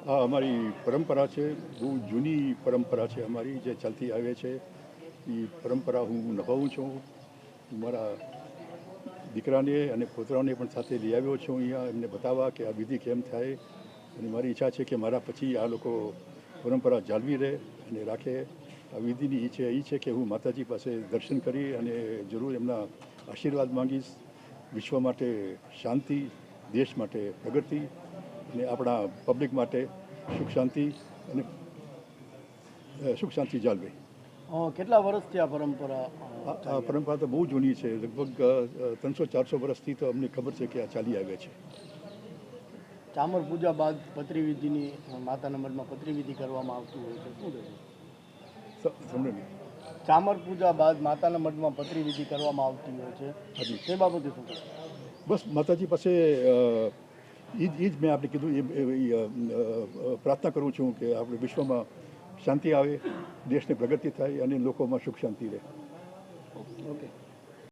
આ અમારી પરંપરા છે, બહુ જૂની પરંપરા છે અમારી, જે ચાલતી આવે છે. એ પરંપરા હું નિભાવું છું. હું મારા દીકરાને અને પોતરાને પણ સાથે લઈ આવ્યો છું અહીંયા, એમને બતાવવા કે આ વિધિ કેમ થાય. અને મારી ઈચ્છા છે કે મારા પછી આ લોકો પરંપરા જાળવી રહે અને રાખે. આ વિધિની એ છે કે હું માતાજી પાસે દર્શન કરી અને જરૂર એમના આશીર્વાદ માંગીશ. વિશ્વ માટે શાંતિ, દેશ માટે પ્રગતિ અને આપણા પબ્લિક માટે સુખ શાંતિ જાળવે. કેટલા વર્ષથી આ પરંપરા આ પરંપરા તો બહુ જૂની છે, લગભગ 300-400 વર્ષથી તો અમને ખબર છે કે આ ચાલી આવે છે. ચામર પૂજા બાદ પતરી વિધિની માતાના મઢમાં પતરી વિધિ કરવામાં આવતી હોય છે, શું સમજો ને? ચામર પૂજા બાદ માતાના મઢમાં પતરી વિધિ કરવામાં આવતી હોય છે, તે બાબતે શું કહેશો? બસ માતાજી પાસે એ જ મેં આપણે કીધું પ્રાર્થના કરું છું કે આપણે વિશ્વમાં શાંતિ આવે, દેશને પ્રગતિ થાય અને લોકોમાં સુખ શાંતિ રહે. ઓકે.